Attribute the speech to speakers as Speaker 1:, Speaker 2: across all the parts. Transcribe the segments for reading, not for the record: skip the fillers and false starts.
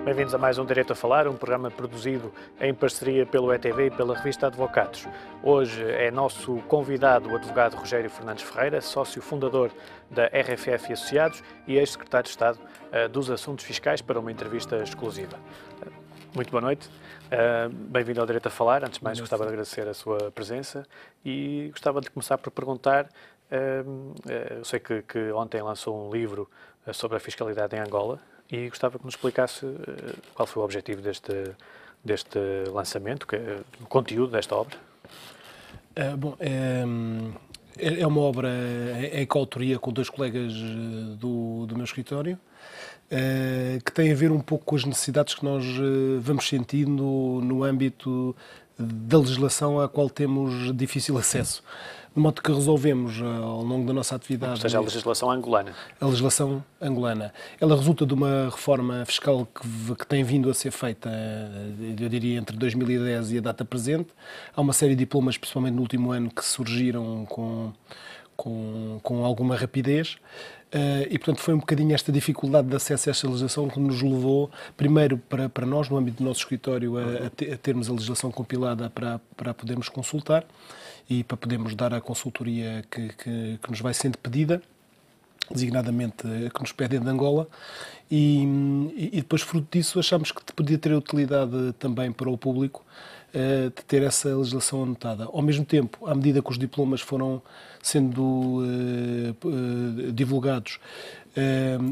Speaker 1: Bem-vindos a mais um Direito a Falar, um programa produzido em parceria pelo ETV e pela revista Advocados. Hoje é nosso convidado o advogado Rogério Fernandes Ferreira, sócio fundador da RFF e Associados e ex-secretário de Estado dos Assuntos Fiscais, para uma entrevista exclusiva. Muito boa noite, bem-vindo ao Direito a Falar. Antes de mais, gostava de agradecer a sua presença e gostava de começar por perguntar, eu sei que ontem lançou um livro sobre a fiscalidade em Angola, e gostava que nos explicasse qual foi o objetivo deste lançamento, o conteúdo desta obra.
Speaker 2: É uma obra em coautoria com dois colegas do meu escritório, que tem a ver um pouco com as necessidades que nós vamos sentindo no âmbito da legislação à qual temos difícil acesso. De modo que resolvemos, ao longo da nossa atividade...
Speaker 1: Ou seja, a legislação angolana.
Speaker 2: A legislação angolana. Ela resulta de uma reforma fiscal que tem vindo a ser feita, eu diria, entre 2010 e a data presente. Há uma série de diplomas, principalmente no último ano, que surgiram com alguma rapidez. E, portanto, foi um bocadinho esta dificuldade de acesso a esta legislação que nos levou, primeiro, para nós, no âmbito do nosso escritório, a termos a legislação compilada para podermos consultar e para podermos dar a consultoria que nos vai sendo pedida, designadamente que nos pedem de Angola, e depois, fruto disso, achamos que podia ter utilidade também para o público de ter essa legislação anotada. Ao mesmo tempo, à medida que os diplomas foram sendo divulgados,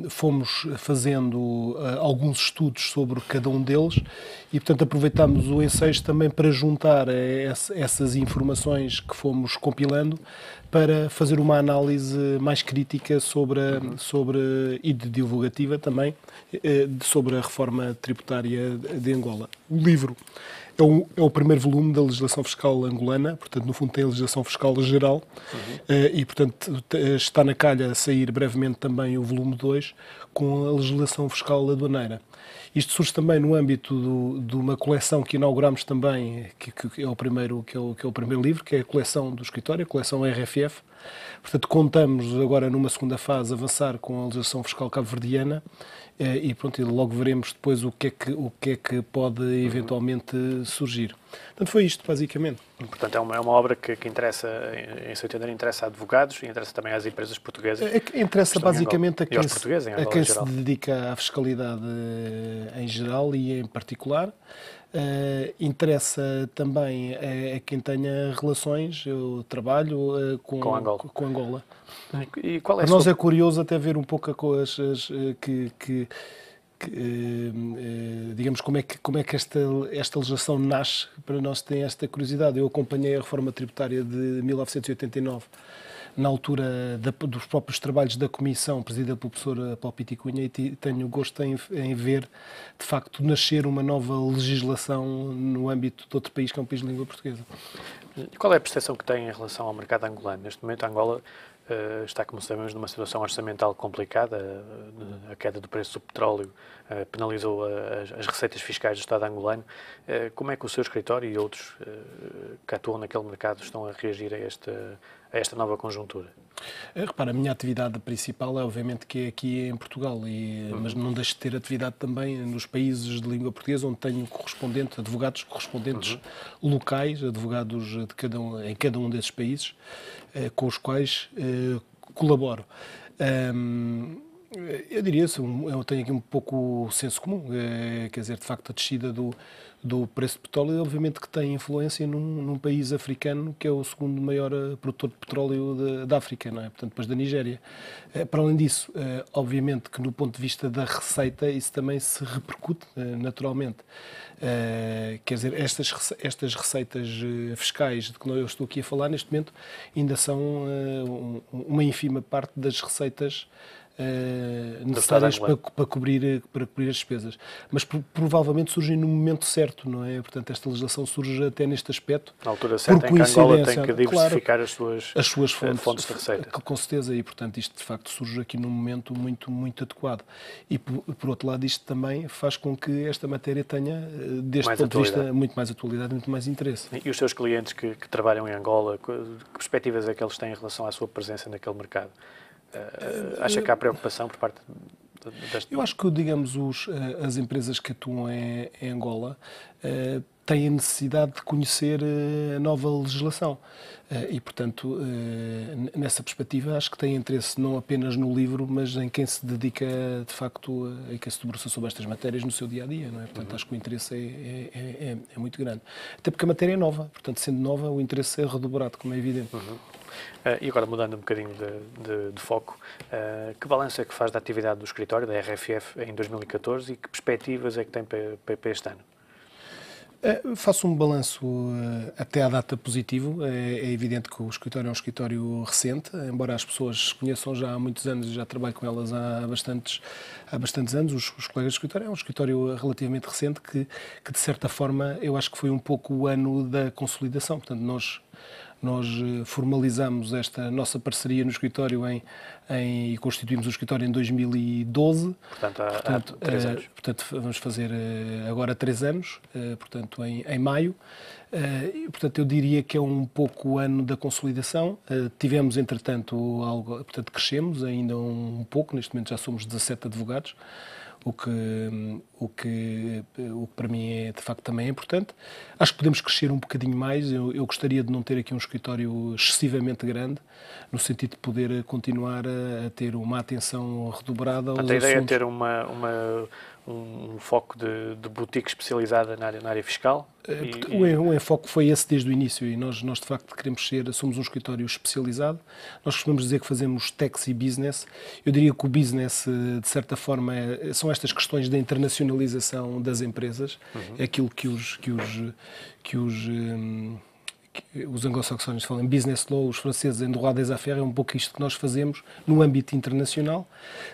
Speaker 2: fomos fazendo alguns estudos sobre cada um deles e, portanto, aproveitámos o ensejo também para juntar essas informações que fomos compilando para fazer uma análise mais crítica e divulgativa também sobre a reforma tributária de Angola. O livro é o primeiro volume da legislação fiscal angolana, portanto, no fundo tem a legislação fiscal geral, e, portanto, está na calha a sair brevemente também o volume 2, com a legislação fiscal aduaneira. Isto surge também no âmbito de uma coleção que inauguramos também, que é o primeiro livro, que é a coleção do escritório, a coleção RFF. Portanto, contamos agora, numa segunda fase, avançar com a legislação fiscal cabo-verdiana e logo veremos depois o que é que pode eventualmente surgir. Portanto, foi isto, basicamente.
Speaker 1: Portanto, é uma obra que interessa, em seu entender, interessa a advogados e interessa também às empresas portuguesas.
Speaker 2: Interessa basicamente a quem
Speaker 1: se
Speaker 2: dedica à fiscalidade em geral e em particular. Interessa também a quem tenha relações, eu trabalho com Angola.
Speaker 1: E qual é
Speaker 2: Para nós é curioso até ver um pouco coisas digamos, como é que esta legislação nasce. Para nós tem esta curiosidade. Eu acompanhei a reforma tributária de 1989, na altura dos próprios trabalhos da Comissão, presidida pelo professor Paulo Piti Cunha, e tenho gosto em ver, de facto, nascer uma nova legislação no âmbito de outro país, que é um país de língua portuguesa.
Speaker 1: E qual é a percepção que tem em relação ao mercado angolano? Neste momento, Angola está, como sabemos, numa situação orçamental complicada. A queda do preço do petróleo penalizou as receitas fiscais do Estado angolano. Como é que o seu escritório e outros que atuam naquele mercado estão a reagir a esta nova conjuntura?
Speaker 2: Repara, a minha atividade principal é, obviamente, que é aqui em Portugal, mas não deixo de ter atividade também nos países de língua portuguesa, onde tenho advogados correspondentes locais, advogados em cada um desses países, com os quais colaboro. Eu diria, eu tenho aqui um pouco o senso comum, quer dizer, de facto, a descida do preço de petróleo, obviamente que tem influência num país africano que é o segundo maior produtor de petróleo da África, não é? Portanto, depois da Nigéria. Para além disso, obviamente que no ponto de vista da receita, isso também se repercute naturalmente. Quer dizer, estas receitas fiscais de que eu estou aqui a falar neste momento ainda são uma ínfima parte das receitas necessárias para cobrir as despesas. Mas provavelmente surgem no momento certo, não é? Portanto, esta legislação surge até neste aspecto.
Speaker 1: Na altura certa em que Angola tem que diversificar as suas fontes de receita.
Speaker 2: Com certeza, e portanto isto de facto surge aqui num momento muito, muito adequado. E por outro lado, isto também faz com que esta matéria tenha, deste ponto de vista, muito mais atualidade, muito mais interesse.
Speaker 1: E os seus clientes que trabalham em Angola, que perspectivas é que eles têm em relação à sua presença naquele mercado? Acha que há preocupação por parte
Speaker 2: Eu acho que, digamos, as empresas que atuam em Angola têm a necessidade de conhecer a nova legislação. E, portanto, nessa perspectiva, acho que têm interesse não apenas no livro, mas em quem se dedica, de facto, em quem se debruça sobre estas matérias no seu dia-a-dia, não é? Portanto, acho que o interesse é muito grande. Até porque a matéria é nova, portanto, sendo nova, o interesse é redobrado, como é evidente.
Speaker 1: E agora, mudando um bocadinho de foco, que balanço é que faz da atividade do escritório, da RFF, em 2014 e que perspectivas é que tem para este ano?
Speaker 2: Faço um balanço até à data positivo. É evidente que o escritório é um escritório recente, embora as pessoas conheçam já há muitos anos e já trabalho com elas há bastantes anos. Os colegas do escritório é um escritório relativamente recente que, de certa forma, eu acho que foi um pouco o ano da consolidação. Portanto, nós formalizamos esta nossa parceria no escritório e constituímos o escritório em 2012.
Speaker 1: Portanto, há 3 anos.
Speaker 2: Portanto, vamos fazer agora 3 anos, portanto, em maio. Portanto, eu diria que é um pouco o ano da consolidação. Tivemos, entretanto, portanto, crescemos ainda um pouco. Neste momento já somos 17 advogados. O que para mim é, de facto, também é importante. Acho que podemos crescer um bocadinho mais. Eu gostaria de não ter aqui um escritório excessivamente grande, no sentido de poder continuar a ter uma atenção redobrada aos assuntos.
Speaker 1: A ideia é ter um foco de boutique especializada na área fiscal?
Speaker 2: O enfoque foi esse desde o início e nós de facto somos um escritório especializado. Nós costumamos dizer que fazemos tax e business. Eu diria que o business, de certa forma, são estas questões da internacionalização das empresas. É aquilo que os anglo-saxónicos falam em business law, os franceses em droit des affaires, é um pouco isto que nós fazemos no âmbito internacional,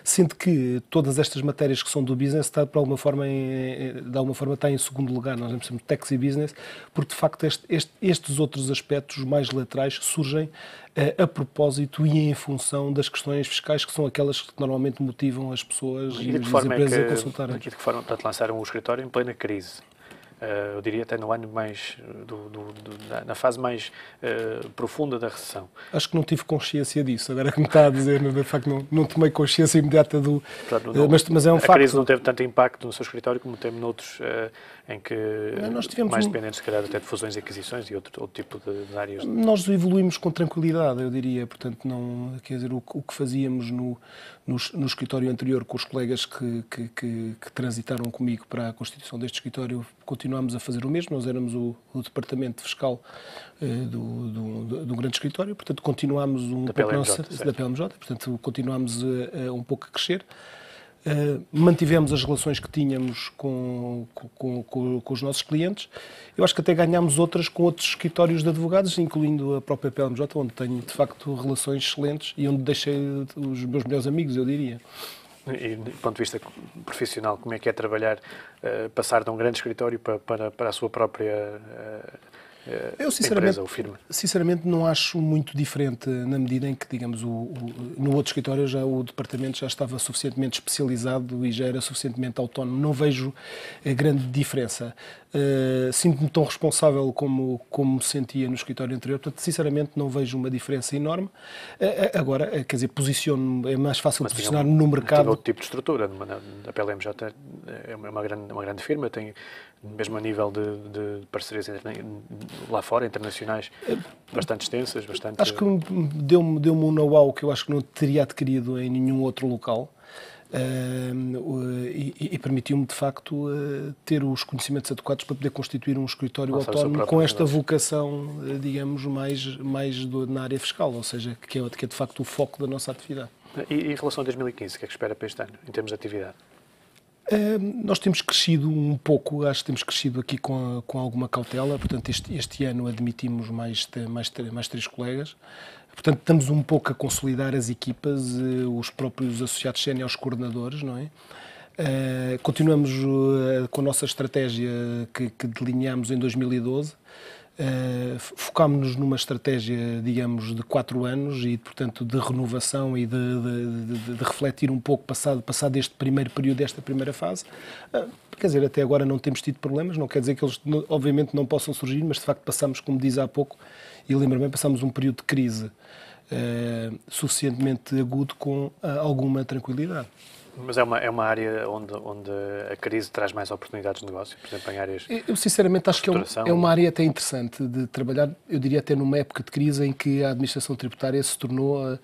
Speaker 2: sendo que todas estas matérias que são do business está, de alguma forma está em segundo lugar. Nós não precisamos de tax e business, porque de facto estes outros aspectos mais laterais surgem a propósito e em função das questões fiscais, que são aquelas que normalmente motivam as pessoas e as empresas a consultarem.
Speaker 1: De que forma, portanto, lançaram o escritório em plena crise? Eu diria até no ano mais, na fase mais profunda da recessão.
Speaker 2: Acho que não tive consciência disso, agora que me está a dizer, de facto não tomei consciência imediata do...
Speaker 1: Portanto,
Speaker 2: mas é um facto.
Speaker 1: A crise não teve tanto impacto no seu escritório como teve noutros, em que
Speaker 2: nós tivemos
Speaker 1: mais dependentes, se calhar, até de fusões e aquisições e outro tipo de áreas.
Speaker 2: Nós evoluímos com tranquilidade, eu diria, portanto, não, quer dizer, o que fazíamos no escritório anterior com os colegas que transitaram comigo para a constituição deste escritório, continuámos a fazer o mesmo. Nós éramos o departamento fiscal do grande escritório, portanto, continuámos
Speaker 1: da PLMJ,
Speaker 2: portanto, continuámos um pouco a crescer. Mantivemos as relações que tínhamos com os nossos clientes. Eu acho que até ganhámos outras com outros escritórios de advogados, incluindo a própria PLMJ, onde tenho, de facto, relações excelentes e onde deixei os meus melhores amigos, eu diria.
Speaker 1: E, do ponto de vista profissional, como é que é trabalhar, passar de um grande escritório para a sua própria
Speaker 2: eu,
Speaker 1: empresa ou firma?
Speaker 2: Sinceramente, não acho muito diferente, na medida em que, digamos, no outro escritório o departamento já estava suficientemente especializado e já era suficientemente autónomo. Não vejo grande diferença. Sinto-me tão responsável como me sentia no escritório anterior, portanto, sinceramente, não vejo uma diferença enorme. Agora, quer dizer, posiciono-me, é mais fácil posicionar-me no mercado.
Speaker 1: Tem outro tipo de estrutura. A PLMJ é uma grande firma, tem, mesmo a nível de parcerias lá fora, internacionais, bastante extensas.
Speaker 2: Acho que deu-me um know-how que eu acho que não teria adquirido em nenhum outro local. E permitiu-me, de facto, ter os conhecimentos adequados para poder constituir um escritório autónomo com esta vocação, digamos, mais na área fiscal, ou seja, que é de facto o foco da nossa atividade.
Speaker 1: E em relação a 2015, o que é que espera para este ano, em termos de atividade?
Speaker 2: Nós temos crescido um pouco, acho que temos crescido aqui com alguma cautela. Portanto, este ano admitimos mais 3 colegas. Portanto, estamos um pouco a consolidar as equipas, os próprios associados séniores, coordenadores, não é? Continuamos com a nossa estratégia que delineámos em 2012. Focámos-nos numa estratégia, digamos, de 4 anos e, portanto, de renovação e de refletir um pouco passado este primeiro período, desta primeira fase. Quer dizer, até agora não temos tido problemas, não quer dizer que eles, obviamente, não possam surgir, mas, de facto, passamos, como diz há pouco, e lembro bem, passamos um período de crise suficientemente agudo com alguma tranquilidade.
Speaker 1: Mas é uma área onde a crise traz mais oportunidades de negócio, por exemplo, em áreas
Speaker 2: Eu sinceramente acho que é uma área até interessante de trabalhar, eu diria até numa época de crise em que a administração tributária se tornou,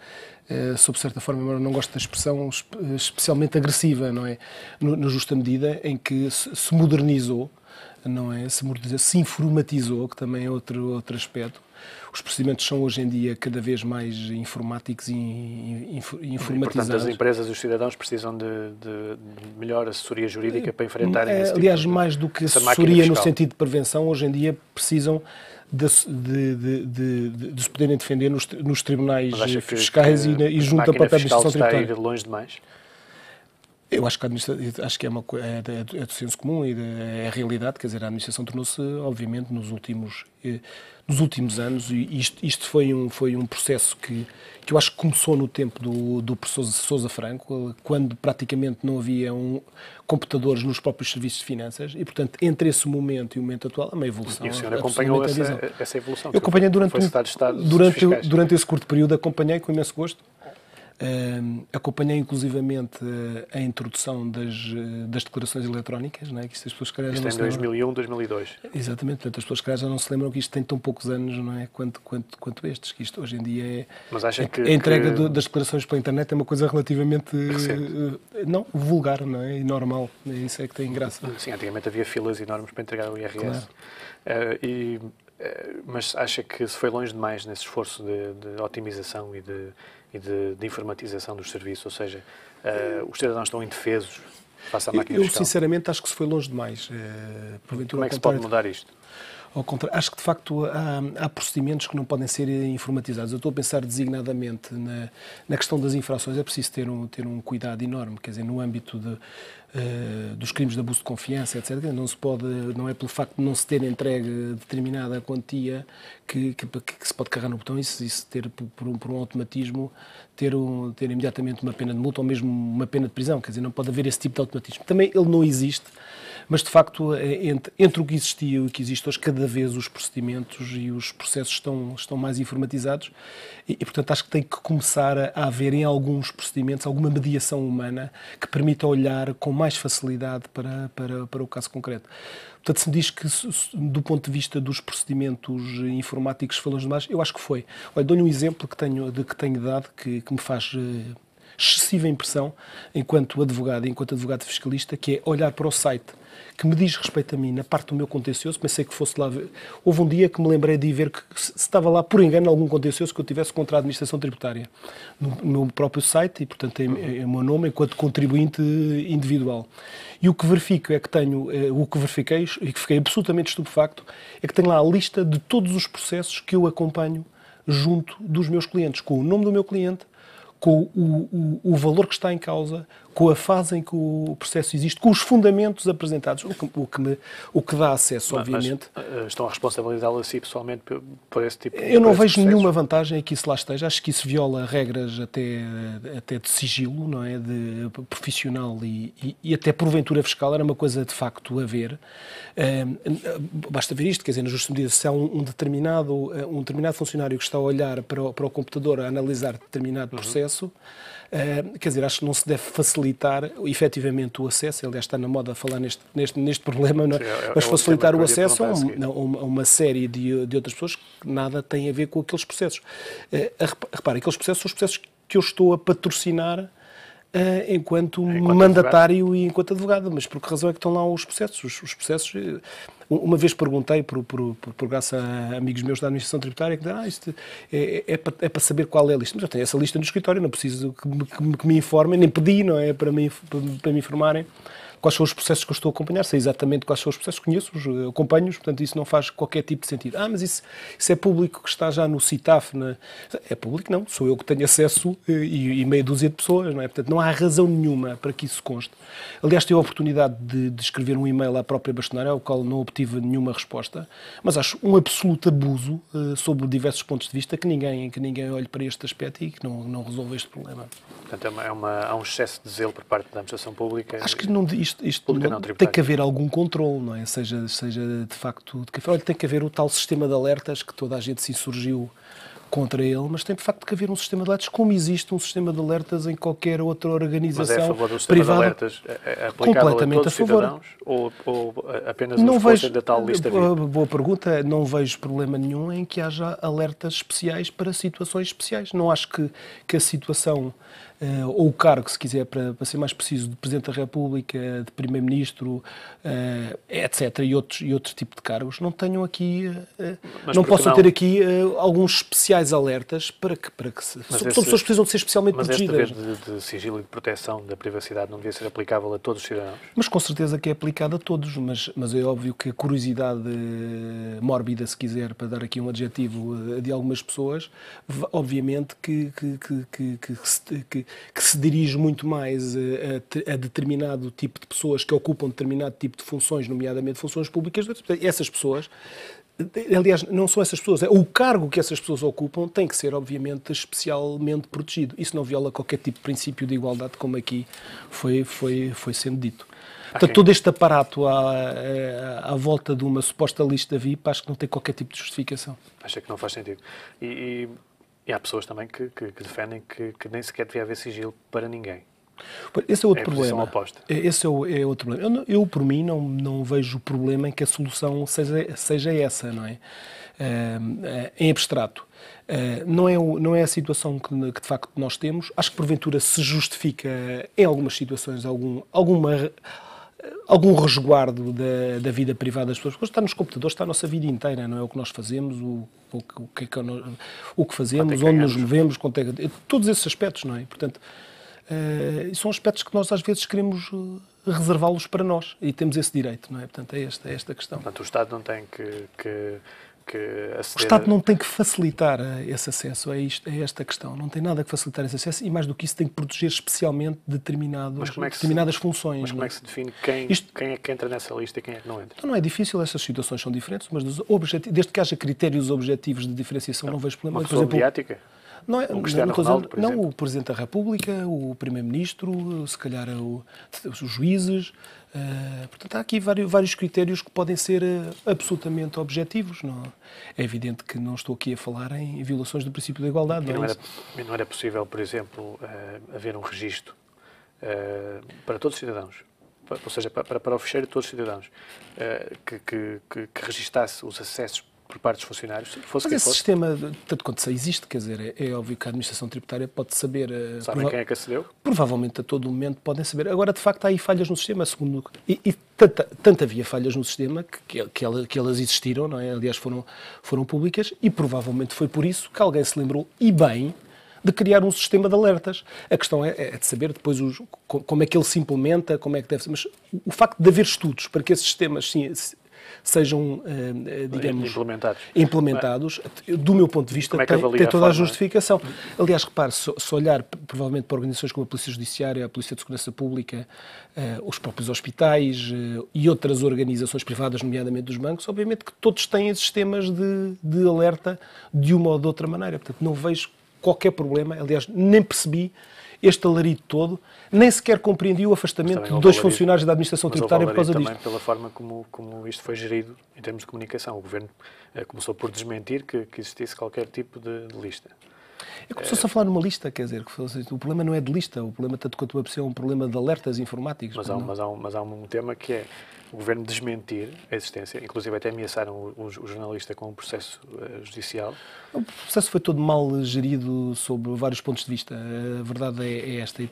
Speaker 2: sob certa forma, eu não gosto da expressão, especialmente agressiva, não é? Na justa medida em que se modernizou, não é? Se informatizou, que também é outro aspecto. Os procedimentos são hoje em dia cada vez mais informáticos e informatizados.
Speaker 1: Portanto, as empresas e os cidadãos precisam de melhor assessoria jurídica para enfrentarem esse tipo
Speaker 2: aliás, mais do que assessoria no sentido de prevenção, hoje em dia precisam de se poderem defender nos tribunais fiscais e junto à própria administração tributária.
Speaker 3: Está a ir longe demais?
Speaker 2: Eu acho que é do senso comum e é a realidade, quer dizer, a administração tornou-se, obviamente, nos últimos anos, e isto foi um processo que eu acho que começou no tempo do professor Sousa Franco, quando praticamente não havia computadores nos próprios serviços de finanças, e, portanto, entre esse momento e o momento atual, há uma evolução.
Speaker 3: E o senhor acompanhou essa evolução?
Speaker 2: Eu acompanhei durante esse curto período, acompanhei com imenso gosto. Acompanhei inclusivamente a introdução das declarações eletrónicas, não é? Que isto as pessoas, calhar,
Speaker 3: isto em 2001, 2002.
Speaker 2: Exatamente, portanto as pessoas, calhar, já não se lembram que isto tem tão poucos anos, não é? Quanto estes, que isto hoje em dia é...
Speaker 3: Mas acha que...
Speaker 2: A entrega das declarações pela internet é uma coisa relativamente... não, vulgar, não é? E normal, isso é que tem graça.
Speaker 3: Sim, antigamente havia filas enormes para entregar o IRS. Claro. Mas acha que se foi longe demais nesse esforço de otimização e de informatização dos serviços, ou seja, os cidadãos estão indefesos face à máquina fiscal?
Speaker 2: Eu sinceramente acho que se foi longe demais.
Speaker 3: Como é que se pode mudar isto?
Speaker 2: Ao contrário, acho que de facto há procedimentos que não podem ser informatizados. Eu estou a pensar designadamente na questão das infrações. É preciso ter um cuidado enorme, quer dizer, no âmbito dos crimes de abuso de confiança, etc. Não é pelo facto de não se ter entregue determinada quantia que se pode carregar no botão e se ter por um automatismo ter imediatamente uma pena de multa ou mesmo uma pena de prisão. Quer dizer, não pode haver esse tipo de automatismo. Também ele não existe. Mas, de facto, entre o que existia e o que existe hoje, cada vez os procedimentos e os processos estão mais informatizados e, portanto, acho que tem que começar a haver em alguns procedimentos alguma mediação humana que permita olhar com mais facilidade para o caso concreto. Portanto, se me diz que, do ponto de vista dos procedimentos informáticos, falou demais, eu acho que foi. Olha, dou-lhe um exemplo que tenho dado, que me faz excessiva impressão enquanto advogado fiscalista, que é olhar para o site que me diz respeito a mim, na parte do meu contencioso. Pensei que fosse lá ver. Houve um dia que me lembrei de ver que se estava lá, por engano, algum contencioso que eu tivesse contra a administração tributária no meu próprio site e, portanto, é o meu nome enquanto contribuinte individual. E o que verifico é que verifiquei e que fiquei absolutamente estupefacto, é que tenho lá a lista de todos os processos que eu acompanho junto dos meus clientes, com o nome do meu cliente, com o valor que está em causa, com a fase em que o processo existe, com os fundamentos apresentados, o que dá acesso, obviamente.
Speaker 3: Mas estão a responsabilizá-lo a si pessoalmente por esse tipo de
Speaker 2: Eu não vejo nenhuma vantagem em que isso lá esteja. Acho que isso viola regras até de sigilo, não é? De profissional e até porventura fiscal. Era uma coisa de facto a ver. Basta ver isto, quer dizer, na justa medida, se há um determinado funcionário que está a olhar para o computador a analisar determinado processo, quer dizer, acho que não se deve facilitar efetivamente o acesso. Aliás, está na moda falar neste problema, não é? Mas facilitar o acesso a uma série de outras pessoas que nada têm a ver com aqueles processos. Repare, aqueles processos são os processos que eu estou a patrocinar enquanto mandatário advogado. E enquanto advogado. Mas por que razão é que estão lá os processos? Os processos... Uma vez perguntei, por graça a amigos meus da administração tributária, que isto é para saber qual é a lista. Mas eu tenho essa lista no escritório, não preciso que me informem, nem pedi, não é? Para me informarem quais são os processos que eu estou a acompanhar, sei exatamente quais são os processos, conheço-os, acompanho-os, portanto isso não faz qualquer tipo de sentido. Mas isso é público que está já no CITAF. É público? Não, sou eu que tenho acesso e meia dúzia de pessoas, não é? Portanto, não há razão nenhuma para que isso conste. Aliás, tive a oportunidade de escrever um e-mail à própria bastonária, ao qual não obtive nenhuma resposta, mas acho um absoluto abuso sobre diversos pontos de vista que ninguém olhe para este aspecto e que não resolva este problema.
Speaker 3: Portanto, há um excesso de zelo por parte da administração pública.
Speaker 2: Acho que isto não tem que haver algum controle, não é? Seja de facto... Olha, tem que haver o tal sistema de alertas que toda a gente se insurgiu contra ele, mas tem de facto que haver um sistema de alertas, como existe um sistema de alertas em qualquer outra organização
Speaker 3: privada. Mas é a favor do sistema de alertas aplicável a todos os cidadãos ou apenas os que fossem da tal lista VIP?
Speaker 2: Boa pergunta. Não vejo problema nenhum em que haja alertas especiais para situações especiais. Não acho que a situação ou o cargo, se quiser, para ser mais preciso, de Presidente da República, de Primeiro-Ministro, etc., e outros tipos de cargos, não tenham aqui, não possam ter aqui alguns especiais alertas para que são pessoas que precisam de ser especialmente protegidas.
Speaker 3: Mas este dever de sigilo e de proteção da privacidade não devia ser aplicável a todos os cidadãos?
Speaker 2: Mas com certeza que é aplicado a todos, mas é óbvio que a curiosidade mórbida, se quiser, para dar aqui um adjetivo de algumas pessoas, obviamente que se dirige muito mais a determinado tipo de pessoas que ocupam determinado tipo de funções, nomeadamente funções públicas. Essas pessoas, aliás, não são essas pessoas, o cargo que essas pessoas ocupam tem que ser, obviamente, especialmente protegido. Isso não viola qualquer tipo de princípio de igualdade, como aqui foi sendo dito. Portanto, todo este aparato à volta de uma suposta lista VIP, acho que não tem qualquer tipo de justificação.
Speaker 3: Acha que não faz sentido. E há pessoas também que defendem que nem sequer devia haver sigilo para ninguém.
Speaker 2: Esse é outro problema.
Speaker 3: Oposta.
Speaker 2: Esse é outro problema. Eu, por mim, não vejo problema em que a solução seja essa, não é? Em abstrato. Não é a situação que de facto nós temos. Acho que porventura se justifica em algumas situações algum resguardo da vida privada das pessoas. Porque está nos computadores, está a nossa vida inteira, não é? O que nós fazemos, o que fazemos, onde nos movemos, todos esses aspectos, não é? Portanto, são aspectos que nós às vezes queremos reservá-los para nós e temos esse direito, não é? Portanto, é esta questão.
Speaker 3: Portanto, o Estado não tem que aceder...
Speaker 2: O Estado não tem que facilitar esse acesso, é esta questão. Não tem nada que facilitar esse acesso e, mais do que isso, tem que proteger especialmente determinadas funções.
Speaker 3: Mas como é que se define quem é que entra nessa lista e quem é que não entra?
Speaker 2: Então, não é difícil, essas situações são diferentes, mas desde que haja critérios objetivos de diferenciação, não vejo problema.
Speaker 3: Uma pessoa mediática?
Speaker 2: Não é,
Speaker 3: o Cristiano Ronaldo, por exemplo?
Speaker 2: Não, o Presidente da República, o Primeiro-Ministro, se calhar os juízes. Portanto, há aqui vários critérios que podem ser absolutamente objetivos. Não? É evidente que não estou aqui a falar em violações do princípio da igualdade.
Speaker 3: Não era possível, por exemplo, haver um registro para todos os cidadãos, ou seja, para o ficheiro de todos os cidadãos, que registasse os acessos por parte dos funcionários,
Speaker 2: Mas esse sistema, tanto quanto sei, existe, quer dizer, é óbvio que a administração tributária pode saber...
Speaker 3: Sabem quem é que acedeu?
Speaker 2: Provavelmente a todo momento podem saber. Agora, de facto, há aí falhas no sistema, segundo... E tanto havia falhas no sistema que elas existiram, não é? Aliás, foram públicas e provavelmente foi por isso que alguém se lembrou, e bem, de criar um sistema de alertas. A questão é de saber depois como é que ele se implementa, como é que deve ser. Mas o facto de haver estudos para que esses sistemas sejam, digamos, implementados, do meu ponto de vista, tem toda a justificação. Aliás, repare, se olhar provavelmente para organizações como a Polícia Judiciária, a Polícia de Segurança Pública, os próprios hospitais e outras organizações privadas, nomeadamente dos bancos, obviamente que todos têm sistemas de alerta de uma ou de outra maneira. Portanto, não vejo qualquer problema. Aliás, nem percebi este alarido todo, nem sequer compreendi o afastamento de 2 funcionários da administração tributária por causa disto.
Speaker 3: Também pela forma como isto foi gerido em termos de comunicação. O Governo começou por desmentir que existisse qualquer tipo de lista.
Speaker 2: Começou-se a falar numa lista, quer dizer, o problema não é de lista, o problema, tanto quanto uma pessoa, é um problema de alertas informáticos.
Speaker 3: Mas há um tema que é o Governo desmentir a existência, inclusive até ameaçaram o jornalista com um processo judicial.
Speaker 2: O processo foi todo mal gerido sob vários pontos de vista, a verdade é esta. E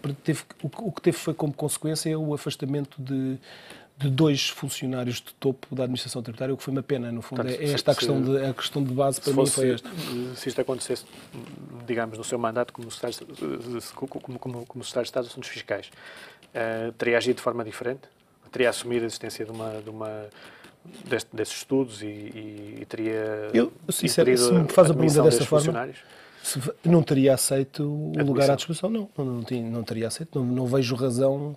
Speaker 2: o que teve foi como consequência o afastamento de 2 funcionários de topo da administração tributária, o que foi uma pena, no fundo.
Speaker 3: Portanto,
Speaker 2: a questão de base para mim foi esta.
Speaker 3: Se isto acontecesse, digamos, no seu mandato como Secretário de Estado de Assuntos Fiscais, teria agido de forma diferente? Teria assumido a existência desses estudos e teria...
Speaker 2: Sinceramente, se me faz a pergunta dessa forma, não teria aceito o lugar à disposição, não teria aceito, não vejo razão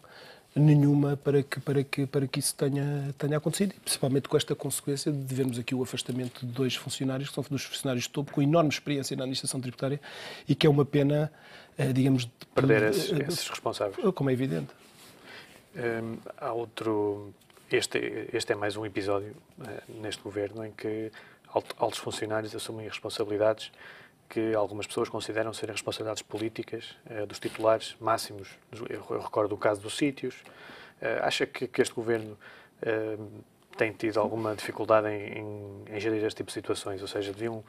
Speaker 2: nenhuma para que isso tenha acontecido, principalmente com esta consequência de vermos aqui o afastamento de 2 funcionários, que são dos funcionários de topo, com enorme experiência na administração tributária, e que é uma pena, digamos...
Speaker 3: Perder esses responsáveis.
Speaker 2: Como é evidente.
Speaker 3: Há outro... Este é mais um episódio neste governo em que altos funcionários assumem responsabilidades que algumas pessoas consideram serem responsabilidades políticas dos titulares máximos. Eu recordo o caso dos sítios. Acha que este governo tem tido alguma dificuldade em gerir este tipo de situações? Ou seja, deviam,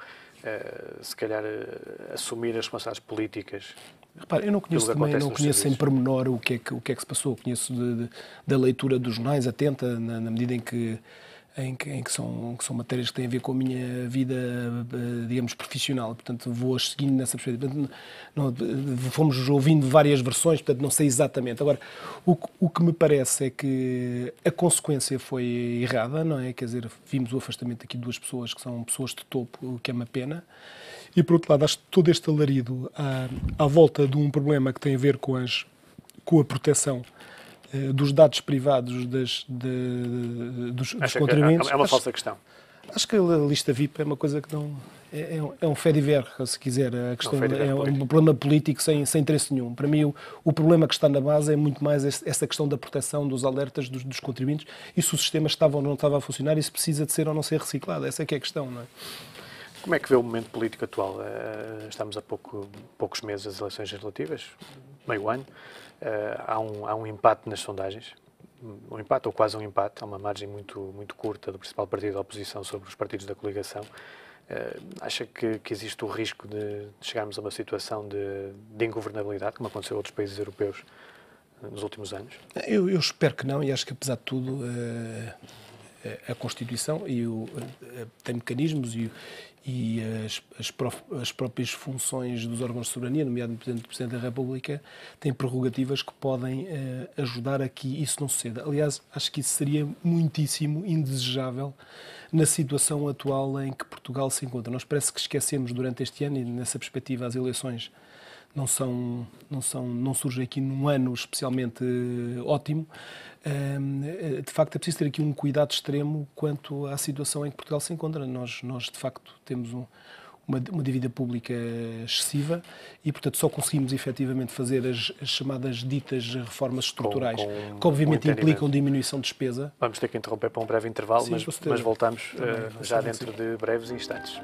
Speaker 3: se calhar, assumir as responsabilidades políticas?
Speaker 2: Repare, eu não conheço também, não conheço em pormenor o que é que se passou. Conheço da leitura dos jornais atenta, na medida em que são matérias que têm a ver com a minha vida, digamos, profissional. Portanto, vou seguindo nessa perspectiva. Fomos ouvindo várias versões, portanto, não sei exatamente. Agora, o que me parece é que a consequência foi errada, não é? Quer dizer, vimos o afastamento aqui de duas pessoas que são pessoas de topo, o que é uma pena. E, por outro lado, acho que todo este alarido à volta de um problema que tem a ver com a proteção dos dados privados dos contribuintes.
Speaker 3: É uma falsa questão.
Speaker 2: Acho que a lista VIP é uma coisa que não... É um fait divers, se quiser. A questão é um problema político sem interesse nenhum. Para mim, o problema que está na base é muito mais essa questão da proteção dos alertas dos contribuintes e se o sistema estava ou não estava a funcionar e se precisa de ser ou não ser reciclado. Essa é que é a questão, não é?
Speaker 3: Como é que vê o momento político atual? Estamos a poucos meses das eleições legislativas, meio ano. Há um empate nas sondagens, um empate ou quase um empate, há uma margem muito curta do principal partido da oposição sobre os partidos da coligação. Acha que existe o risco de chegarmos a uma situação de ingovernabilidade, como aconteceu em outros países europeus nos últimos anos?
Speaker 2: Eu espero que não, e acho que, apesar de tudo, a Constituição tem mecanismos e as próprias funções dos órgãos de soberania, nomeadamente do Presidente da República, têm prerrogativas que podem ajudar a que isso não suceda. Aliás, acho que isso seria muitíssimo indesejável na situação atual em que Portugal se encontra. Nós parece que esquecemos durante este ano, e nessa perspectiva as eleições não surgem aqui num ano especialmente ótimo. De facto, é preciso ter aqui um cuidado extremo quanto à situação em que Portugal se encontra. Nós de facto, temos uma dívida pública excessiva e, portanto, só conseguimos efetivamente fazer as chamadas ditas reformas estruturais, que obviamente implicam diminuição de despesa.
Speaker 3: Vamos ter que interromper para um breve intervalo,
Speaker 2: sim,
Speaker 3: mas voltamos já dentro de breves instantes.